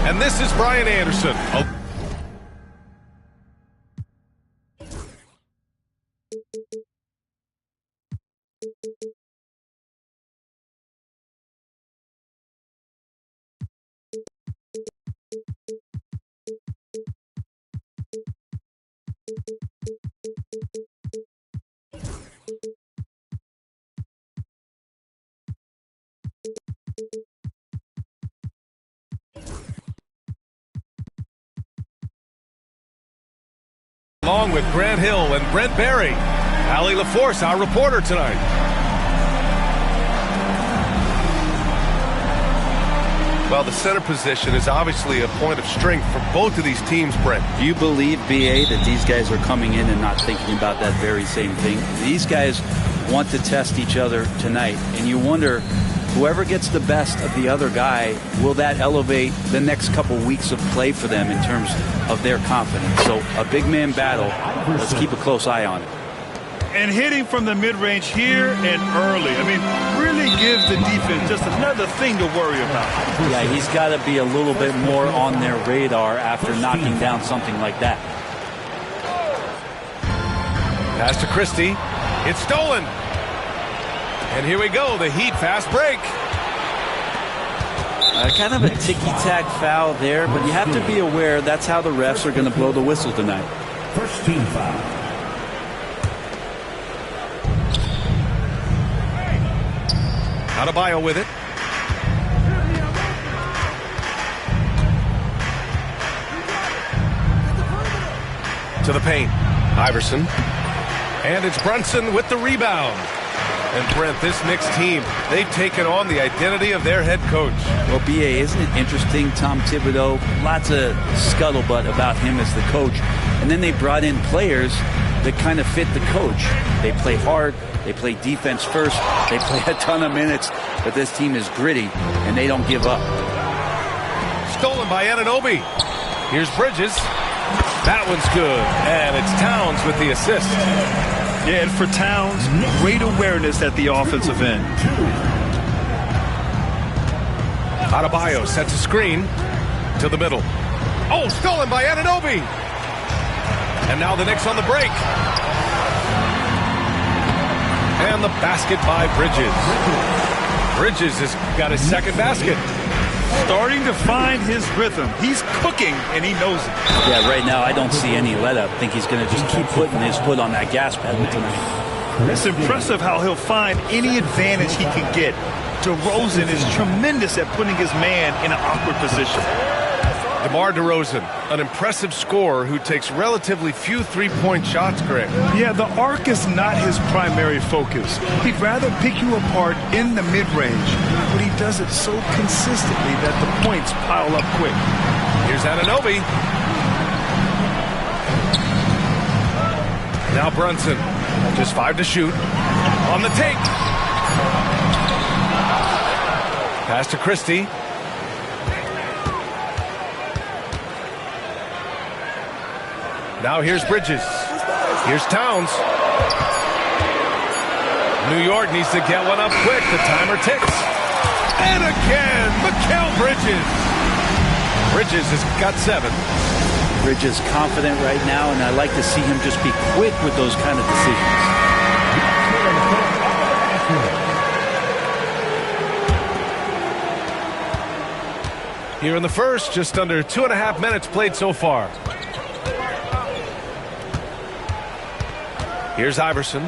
And this is Brian Anderson. Along with Grant Hill and Brent Berry. Allie LaForce, our reporter tonight. Well, the center position is obviously a point of strength for both of these teams, Brent. Do you believe, B.A., that these guys are coming in and not thinking about that very same thing? These guys want to test each other tonight, and you wonder, whoever gets the best of the other guy, will that elevate the next couple weeks of play for them in terms of their confidence? So a big man battle. Let's keep a close eye on it. And hitting from the mid-range here and early, I mean, really gives the defense just another thing to worry about. Yeah, he's got to be a little bit more on their radar after knocking down something like that. Pass to Christie. It's stolen. And here we go, the Heat fast break. Kind of a ticky-tack foul there, but you have to be aware that's how the refs are going to blow the whistle tonight. First team foul. Adebayo with it. To the paint. Iverson. And it's Brunson with the rebound. And Brent, this Knicks team, they've taken on the identity of their head coach. Well, B.A., isn't it interesting? Tom Thibodeau, lots of scuttlebutt about him as the coach. And then they brought in players that kind of fit the coach. They play hard. They play defense first. They play a ton of minutes. But this team is gritty, and they don't give up. Stolen by Anunoby. Here's Bridges. That one's good. And it's Towns with the assist. Yeah, and for Towns, great awareness at the offensive end. Adebayo sets a screen to the middle. Oh, stolen by Anunoby. And now the Knicks on the break. And the basket by Bridges. Bridges has got his second basket. Starting to find his rhythm. He's cooking, and he knows it. Yeah, right now I don't see any let-up. I think he's going to just keep putting his foot on that gas pedal tonight. It's impressive how he'll find any advantage he can get. DeRozan is tremendous at putting his man in an awkward position. DeMar DeRozan, an impressive scorer who takes relatively few three-point shots, Greg. Yeah, the arc is not his primary focus. He'd rather pick you apart in the mid-range, but he does it so consistently that the points pile up quick. Here's Anunoby. Now Brunson, just 5 to shoot. On the take. Pass to Christie. Now here's Bridges. Here's Towns. New York needs to get one up quick. The timer ticks. And again, Mikal Bridges. Bridges has got 7. Bridges confident right now, and I like to see him just be quick with those kind of decisions. Here in the first, just under 2.5 minutes played so far. Here's Iverson.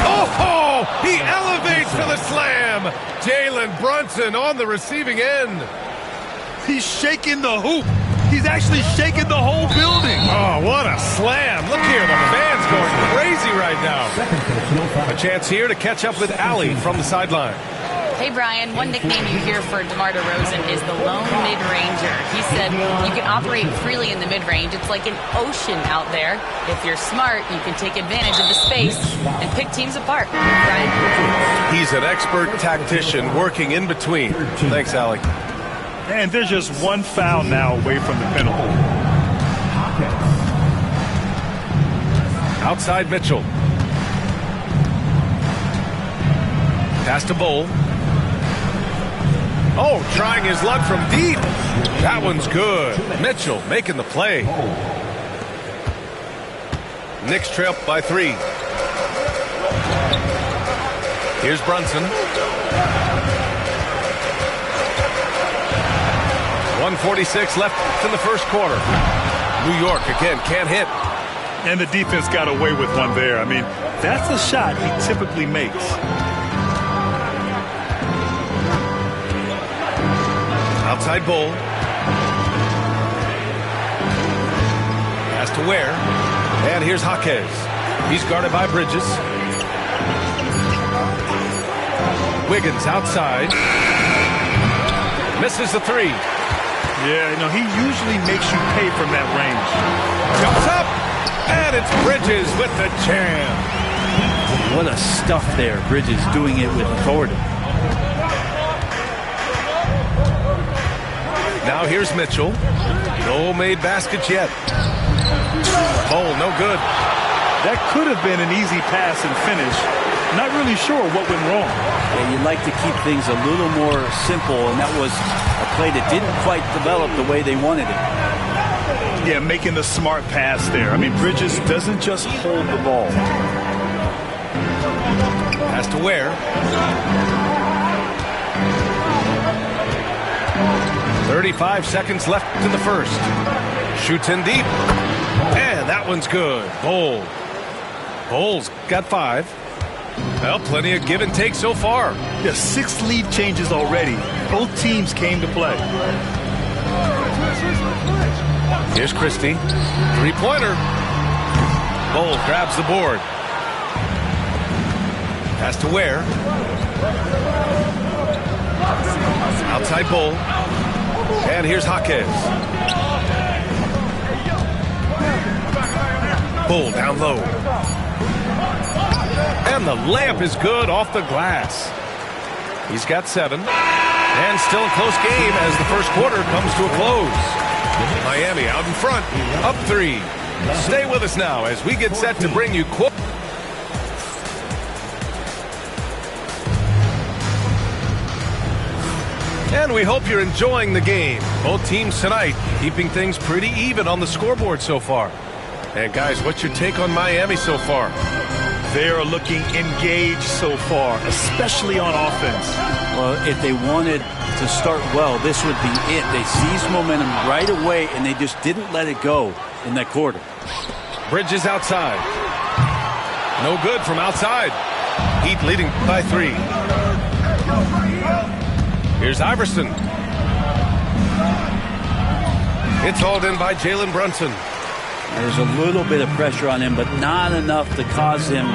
Oh, he elevates for the slam. Jalen Brunson on the receiving end. He's shaking the hoop. He's actually shaking the whole building. Oh, what a slam. Look here, the fans going crazy right now. A chance here to catch up with Allie from the sideline. Hey, Brian, one nickname you hear for DeMar DeRozan is the lone mid-ranger. He said you can operate freely in the mid-range. It's like an ocean out there. If you're smart, you can take advantage of the space and pick teams apart. Brian? He's an expert tactician working in between. Thanks, Allie. And there's just one foul now away from the penalty. Outside Mitchell. Pass to Bowl. Oh, trying his luck from deep. That one's good. Mitchell making the play. Knicks trail by 3. Here's Brunson. 1:46 left in the first quarter. New York again can't hit. And the defense got away with one there. I mean, that's a shot he typically makes. Outside Bull. Pass to Ware. And here's Jaquez. He's guarded by Bridges. Wiggins outside. Misses the 3. Yeah, he usually makes you pay from that range. Jumps up. And it's Bridges with the jam. What a stuff there. Bridges doing it with authority. Now here's Mitchell. No made baskets yet. Oh, no good. That could have been an easy pass and finish. Not really sure what went wrong. Yeah, you'd like to keep things a little more simple, and that was a play that didn't quite develop the way they wanted it. Yeah, making the smart pass there. I mean, Bridges doesn't just hold the ball. Pass to Ware. 35 seconds left in the first. Shoots in deep. And that one's good. Bull's got 5. Well, plenty of give and take so far. Yeah, 6 lead changes already. Both teams came to play. Here's Christie. 3-pointer. Bull grabs the board. Pass to Ware. Outside Bull. And here's Jaquez. Bull down low. And the layup is good off the glass. He's got 7. And still a close game as the first quarter comes to a close. Miami out in front, up 3. Stay with us now as we get set to bring you and we hope you're enjoying the game. Both teams tonight keeping things pretty even on the scoreboard so far. And guys, what's your take on Miami so far? They're looking engaged so far, especially on offense. Well, if they wanted to start well, this would be it. They seized momentum right away, and they just didn't let it go in that quarter. Bridges outside. No good from outside. Heat leading by 3. Here's Iverson. It's hauled in by Jalen Brunson. There's a little bit of pressure on him, but not enough to cause him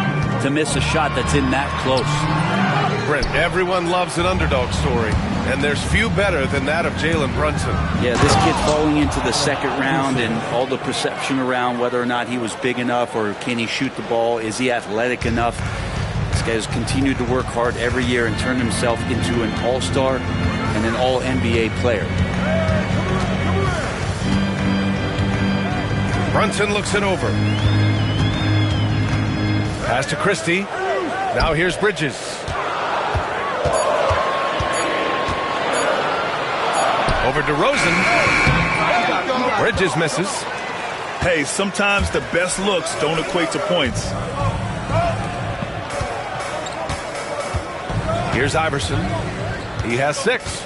to miss a shot that's in that close. Brent, everyone loves an underdog story, and there's few better than that of Jalen Brunson. Yeah, this kid falling into the second round and all the perception around whether or not he was big enough or can he shoot the ball, is he athletic enough? This guy has continued to work hard every year and turned himself into an all-star and an all-NBA player. Brunson looks it over. Pass to Christie. Now here's Bridges. Over to Rosen. Bridges misses. Hey, sometimes the best looks don't equate to points. Here's Iverson. He has 6.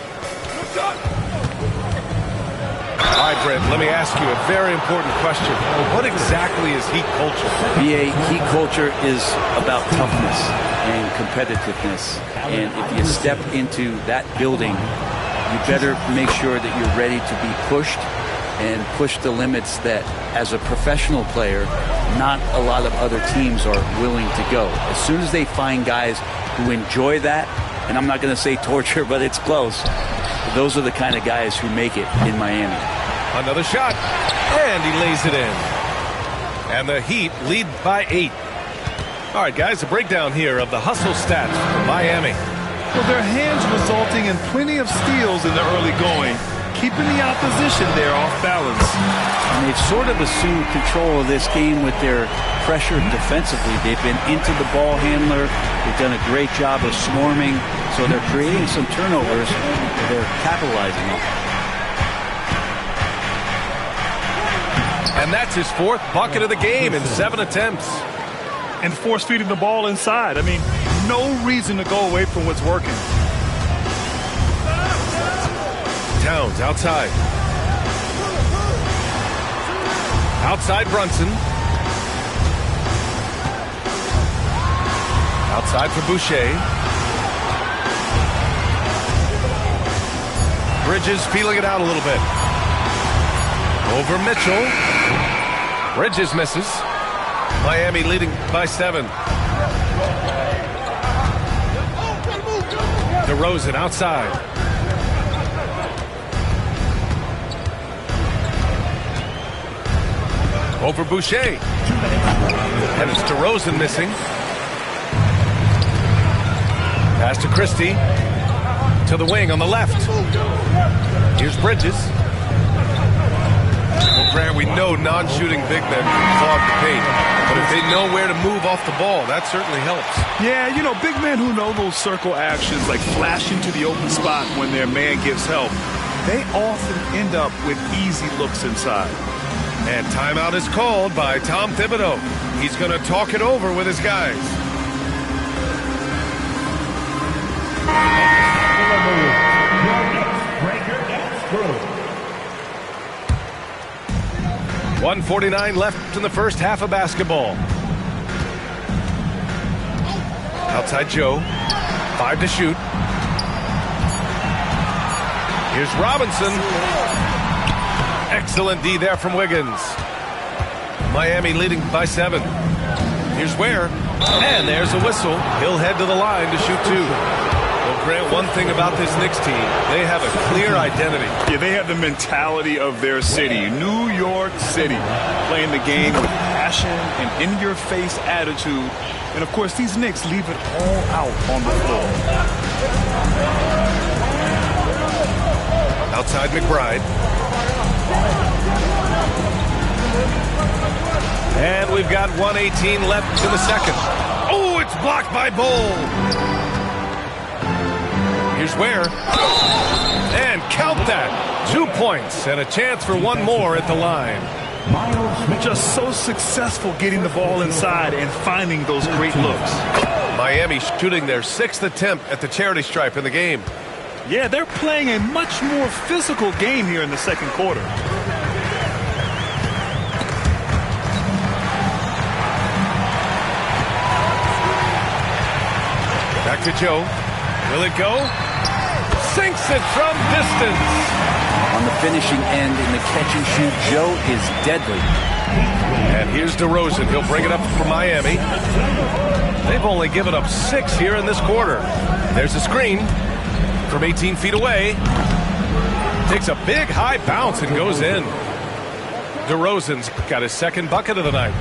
All right, Brent, let me ask you a very important question. What exactly is Heat culture? BA, Heat culture is about toughness and competitiveness. And if you step into that building, you better make sure that you're ready to be pushed and push the limits that, as a professional player, not a lot of other teams are willing to go. As soon as they find guys who enjoy that, and I'm not going to say torture, but it's close, those are the kind of guys who make it in Miami. Another shot, and he lays it in. And the Heat lead by 8. All right, guys, a breakdown here of the hustle stats for Miami. Well, their hands resulting in plenty of steals in the early going. keeping the opposition there off balance. And they've sort of assumed control of this game with their pressure defensively. They've been into the ball handler. They've done a great job of swarming. So they're creating some turnovers. They're capitalizing on. And that's his 4th bucket of the game in 7 attempts. And force-feeding the ball inside. I mean, no reason to go away from what's working. Towns outside. Outside Brunson. Outside for Boucher. Bridges feeling it out a little bit. Over Mitchell. Bridges misses. Miami leading by 7. DeRozan outside. Over Boucher. And it's DeRozan missing. Pass to Christie. To the wing on the left. Here's Bridges. Well, Grant, we know non-shooting big men can clog the paint. But if they know where to move off the ball, that certainly helps. Yeah, you know, big men who know those circle actions, like flashing to the open spot when their man gives help, they often end up with easy looks inside. And timeout is called by Tom Thibodeau. He's going to talk it over with his guys. .149 left in the first half of basketball. Outside Joe. 5 to shoot. Here's Robinson. Excellent D there from Wiggins. Miami leading by 7. Here's Ware. And there's a whistle. He'll head to the line to shoot 2. Well, Grant, one thing about this Knicks team, they have a clear identity. Yeah, they have the mentality of their city, New York City, playing the game with passion and in-your-face attitude. And, of course, these Knicks leave it all out on the floor. Outside McBride. And we've got 1:18 left in the second. Oh, it's blocked by Bull. Here's Ware. And count that. 2 points and a chance for one more at the line. Just so successful getting the ball inside and finding those great looks. Miami shooting their 6th attempt at the charity stripe in the game. Yeah, they're playing a much more physical game here in the second quarter. Back to Joe. Will it go? Sinks it from distance. On the finishing end in the catch and shoot, Joe is deadly. And here's DeRozan. He'll bring it up for Miami. They've only given up 6 here in this quarter. There's a screen from 18 feet away. Takes a big high bounce and goes in. DeRozan's got his 2nd bucket of the night.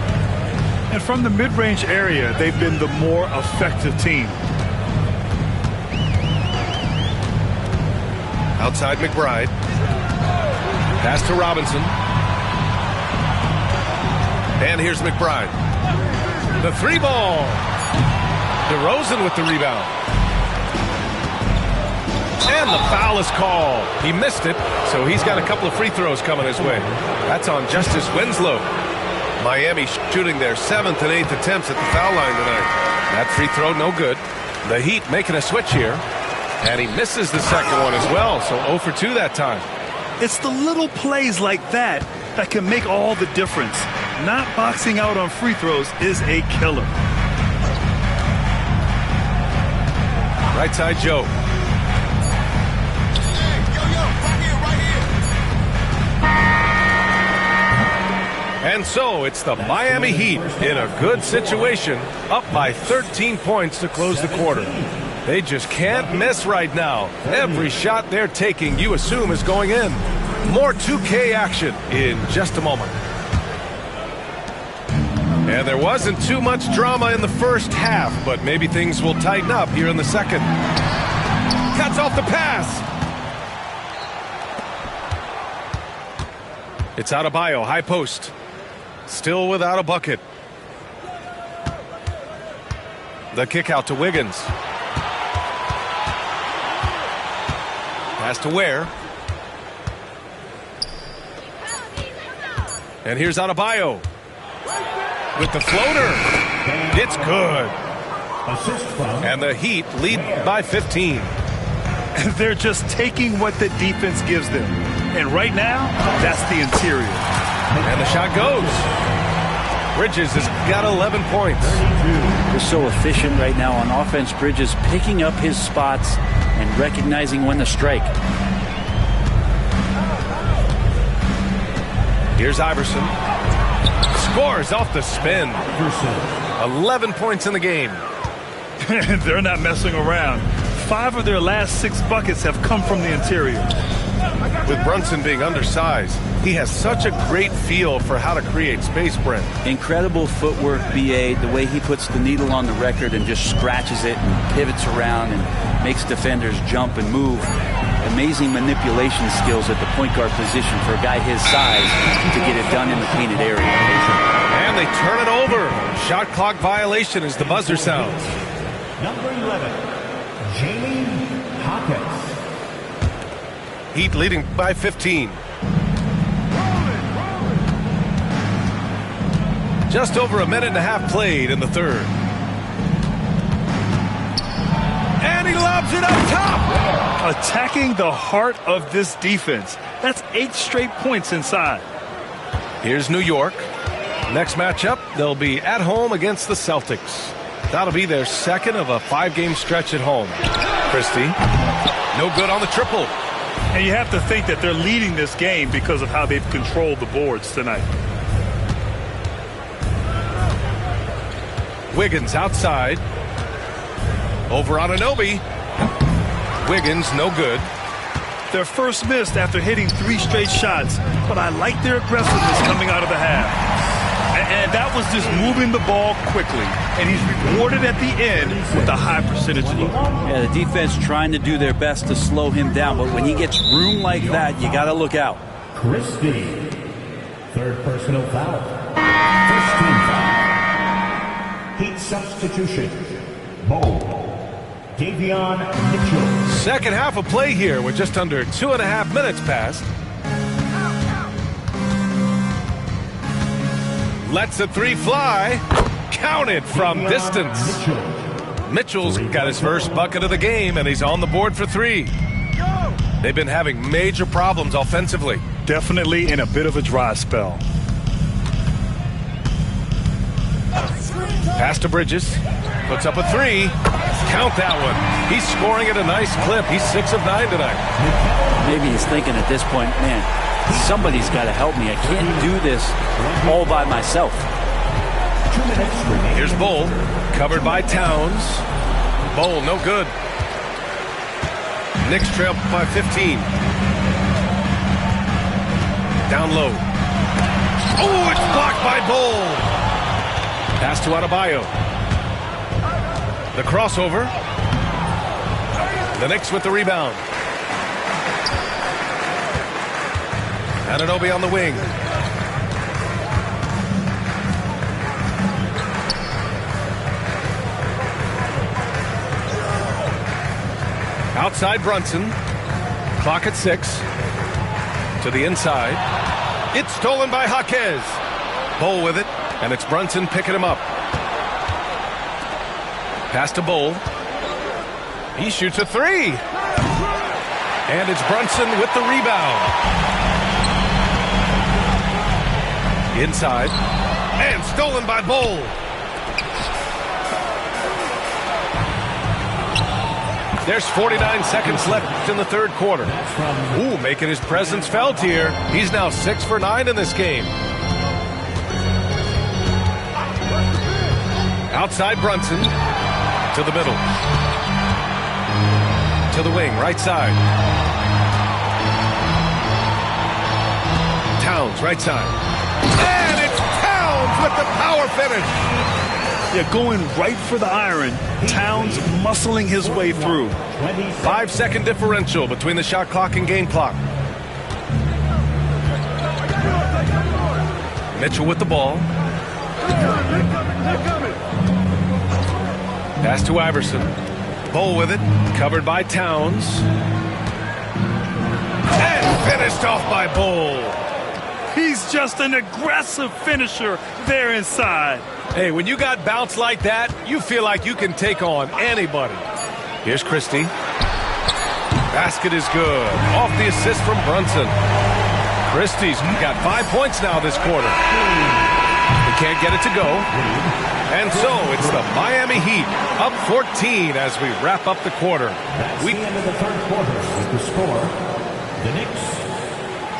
And from the mid-range area, they've been the more effective team. Outside McBride. Pass to Robinson. And here's McBride. The 3 ball. DeRozan with the rebound. And the foul is called. He missed it, so he's got a couple of free throws coming his way. That's on Justice Winslow. Miami shooting their 7th and 8th attempts at the foul line tonight. That free throw, no good. The Heat making a switch here. And he misses the second one as well, so 0 for 2 that time. It's the little plays like that that can make all the difference. Not boxing out on free throws is a killer. Right side, Joe. And so it's the Miami Heat in a good situation, up by 13 points to close the quarter. They just can't miss right now. Every shot they're taking, you assume, is going in. More 2K action in just a moment. And there wasn't too much drama in the first half, but maybe things will tighten up here in the second. Cuts off the pass. It's Adebayo, high post. Still without a bucket. The kick out to Wiggins. Pass to Ware. And here's Adebayo with the floater. It's good. And the Heat lead by 15. They're just taking what the defense gives them. And right now, that's the interior. And the shot goes. Bridges has got 11 points. They're so efficient right now on offense. Bridges picking up his spots and recognizing when to strike. Here's Iverson. Scores off the spin. 11 points in the game. They're not messing around. 5 of their last 6 buckets have come from the interior. With Brunson being undersized, he has such a great feel for how to create space, Brent. Incredible footwork, B.A. The way he puts the needle on the record and just scratches it and pivots around and makes defenders jump and move. Amazing manipulation skills at the point guard position for a guy his size to get it done in the painted area. And they turn it over. Shot clock violation as the buzzer sounds. Number 11, Jamie Hawkins. Heat leading by 15. Just over a minute and a half played in the third. And he lobs it up top. Attacking the heart of this defense. That's 8 straight points inside. Here's New York. Next matchup, they'll be at home against the Celtics. That'll be their second of a 5-game stretch at home. Christie, no good on the triple. And you have to think that they're leading this game because of how they've controlled the boards tonight. Wiggins outside. Over on Anunoby. Wiggins, no good. Their first missed after hitting 3 straight shots, but I like their aggressiveness coming out of the half. And that was just moving the ball quickly. And he's rewarded at the end with a high percentage look. Yeah, the defense trying to do their best to slow him down, but when he gets room like that, you got to look out. Christie, third personal foul. First team foul. Heat substitution. Bowl. Davion Mitchell. Second half of play here with just under 2.5 minutes passed. Lets a 3 fly. Counted from distance. Mitchell's got his first bucket of the game, and he's on the board for 3. They've been having major problems offensively. Definitely in a bit of a dry spell. Pass to Bridges. Puts up a 3. Count that one. He's scoring at a nice clip. He's 6 of 9 tonight. Maybe he's thinking at this point, man, somebody's got to help me. I can't do this all by myself. Here's Bull. Covered by Towns. Bull, no good. Knicks trail by 15. Down low. Oh, it's blocked by Bull. Pass to Adebayo. The crossover. The Knicks with the rebound. Anunoby on the wing. Outside Brunson. Clock at 6. To the inside. It's stolen by Jaquez. Bull with it, and it's Brunson picking him up. Pass to Bull. He shoots a 3. And it's Brunson with the rebound. Inside. And stolen by Bull. There's 49 seconds left in the third quarter. Ooh, making his presence felt here. He's now 6 for 9 in this game. Outside Brunson. To the middle. To the wing, right side. Towns, right side. And it's Towns with the power finish. Yeah, going right for the iron. Towns muscling his way through. 5-second differential between the shot clock and game clock. Mitchell with the ball. Pass to Iverson. Bowl with it. Covered by Towns. And finished off by Bowl. He's just an aggressive finisher there inside. Hey, when you got bounce like that, you feel like you can take on anybody. Here's Christie. Basket is good. Off the assist from Brunson. Christie's got 5 points now this quarter. He can't get it to go. And so it's the Miami Heat up 14 as we wrap up the quarter. That's the end of the third quarter with the score. The Knicks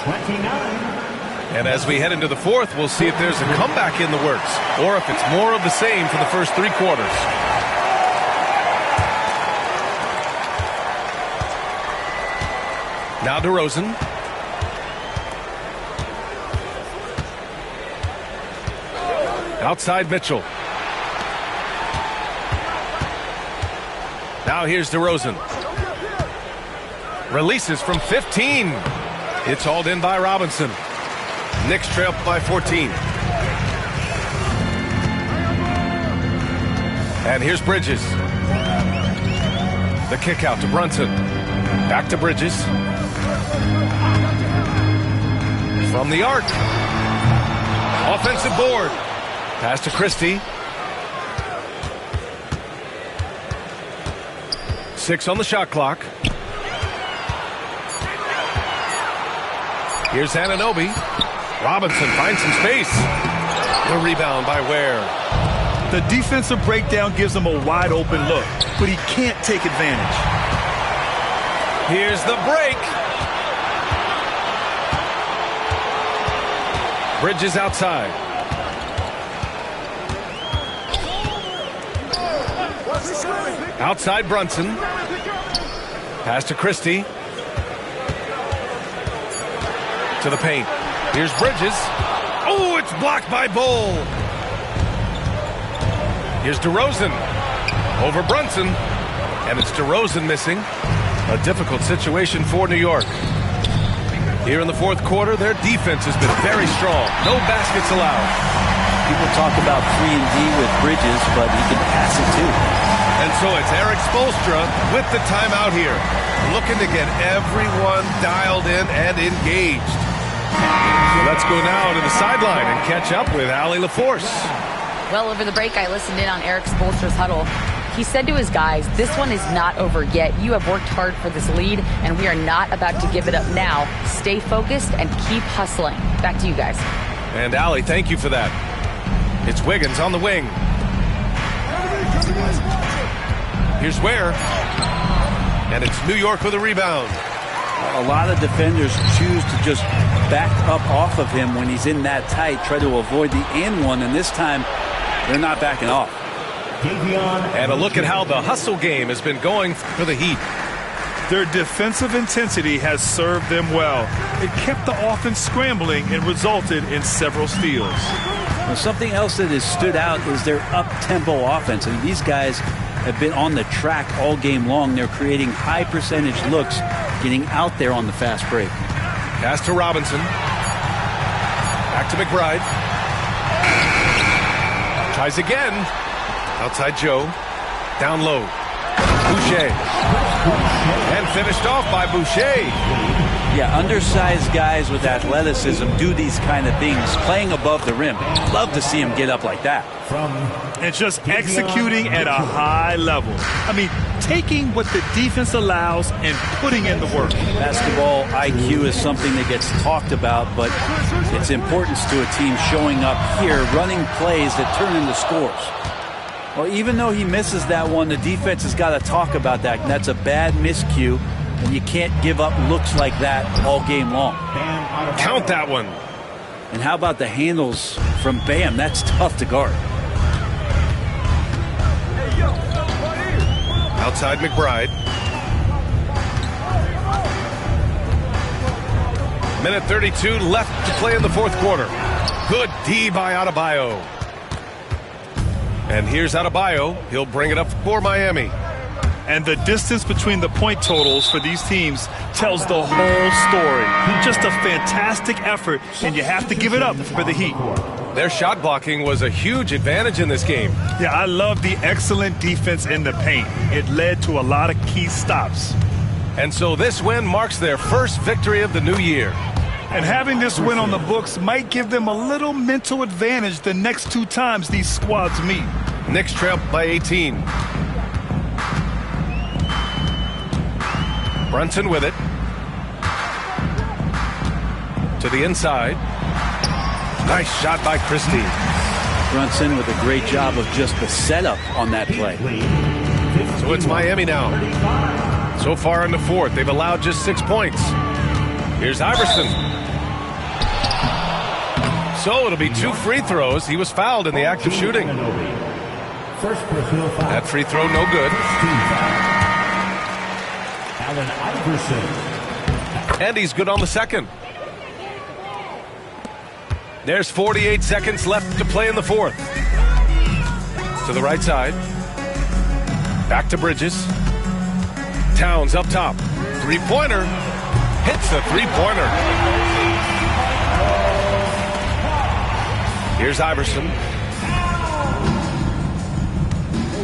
29. And as we head into the fourth, we'll see if there's a comeback in the works or if it's more of the same for the first 3 quarters. Now DeRozan. Outside Mitchell. Now here's DeRozan. Releases from 15. It's hauled in by Robinson. Knicks trail by 14. And here's Bridges. The kick out to Brunson. Back to Bridges. From the arc. Offensive board. Pass to Christie. 6 on the shot clock. Here's Anunoby. Robinson finds some space. The rebound by Ware. The defensive breakdown gives him a wide open look, but he can't take advantage. Here's the break. Bridges outside. Outside Brunson. Pass to Christie. To the paint. Here's Bridges. Oh, it's blocked by Bowl. Here's DeRozan. Over Brunson. And it's DeRozan missing. A difficult situation for New York. Here in the fourth quarter, their defense has been very strong. No baskets allowed. People talk about 3-and-D with Bridges, but he can pass it too. And so it's Eric Spoelstra with the timeout here, looking to get everyone dialed in and engaged. So let's go now to the sideline and catch up with Allie LaForce. Well, over the break, I listened in on Eric Spoelstra's huddle. He said to his guys, this one is not over yet. You have worked hard for this lead, and we are not about to give it up now. Stay focused and keep hustling. Back to you guys. And Allie, thank you for that. It's Wiggins on the wing. Here's Ware. And it's New York with a rebound. A lot of defenders choose to just back up off of him when he's in that tight, try to avoid the and one, and this time they're not backing off. And a look at how the hustle game has been going for the Heat. Their defensive intensity has served them well. It kept the offense scrambling and resulted in several steals. Well, something else that has stood out is their up-tempo offense. I mean, these guys have been on the track all game long. They're creating high-percentage looks, getting out there on the fast break. Pass to Robinson. Back to McBride. Tries again. Outside Joe. Down low. Boucher. And finished off by Boucher. Yeah, undersized guys with athleticism do these kind of things, playing above the rim. Love to see him get up like that. And just executing at a high level. I mean, taking what the defense allows and putting in the work. Basketball IQ is something that gets talked about, but its importance to a team showing up here, running plays that turn into scores. Well, even though he misses that one, the defense has got to talk about that. And that's a bad miscue, and you can't give up looks like that all game long. Count that one. And how about the handles from Bam? That's tough to guard. Outside McBride. Minute 32 left to play in the fourth quarter. Good D by Adebayo. And here's Adebayo. He'll bring it up for Miami. And the distance between the point totals for these teams tells the whole story. Just a fantastic effort, and you have to give it up for the Heat. Their shot blocking was a huge advantage in this game. Yeah, I love the excellent defense in the paint. It led to a lot of key stops. And so this win marks their first victory of the new year. And having this win on the books might give them a little mental advantage the next 2 times these squads meet. Knicks trail by 18. Brunson with it. To the inside. Nice shot by Christie. Brunson with a great job of just the setup on that play. So it's Miami now. So far in the fourth, they've allowed just 6 points. Here's Iverson. So it'll be 2 free throws. He was fouled in the act of shooting. That free throw no good. Allen Iverson. And he's good on the second. There's 48 seconds left to play in the fourth. To the right side. Back to Bridges. Towns up top. Three-pointer. Hits the three-pointer. Here's Iverson.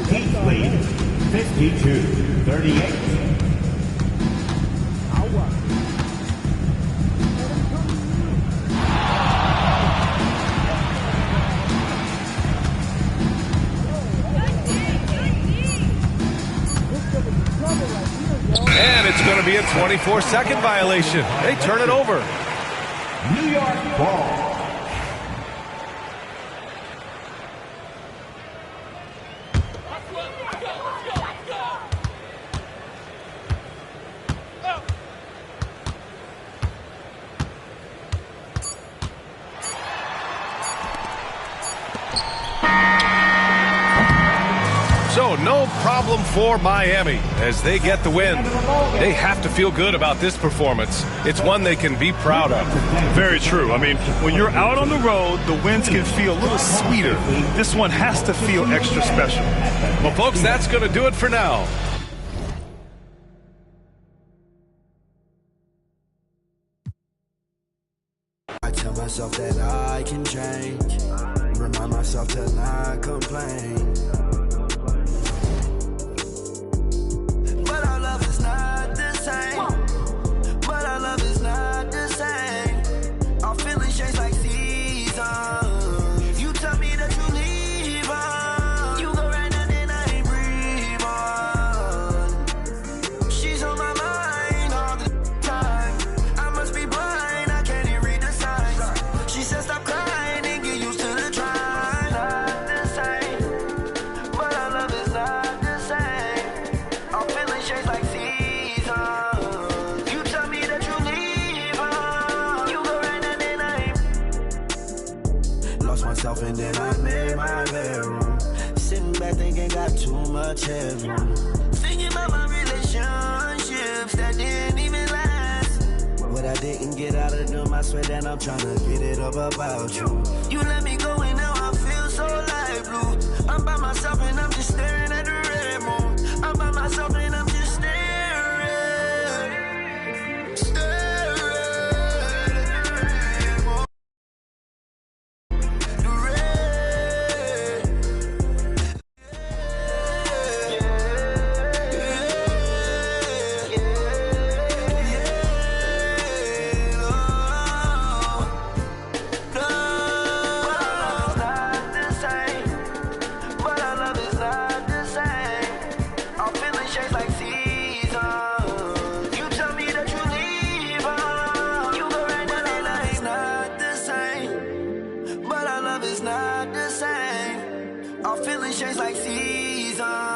Heat lead 52-38. And it's going to be a 24-second violation. They turn it over. New York ball. So no problem for Miami as they get the win. They have to feel good about this performance. It's one they can be proud of. Very true. I mean, when you're out on the road, the wins can feel a little sweeter. This one has to feel extra special. Well, folks, that's going to do it for now. I tell myself that I can change. Remind myself to not complain. And then I made my bedroom. Sitting back thinking got too much headroom. Thinking about my relationships that didn't even last. What I didn't get out of them, I swear that I'm trying to get it up about you. You let me go and now I feel so light blue. I'm by myself and I'm just staring at the red moon. I'm by myself and I'm just staring. Our feelings change like seasons.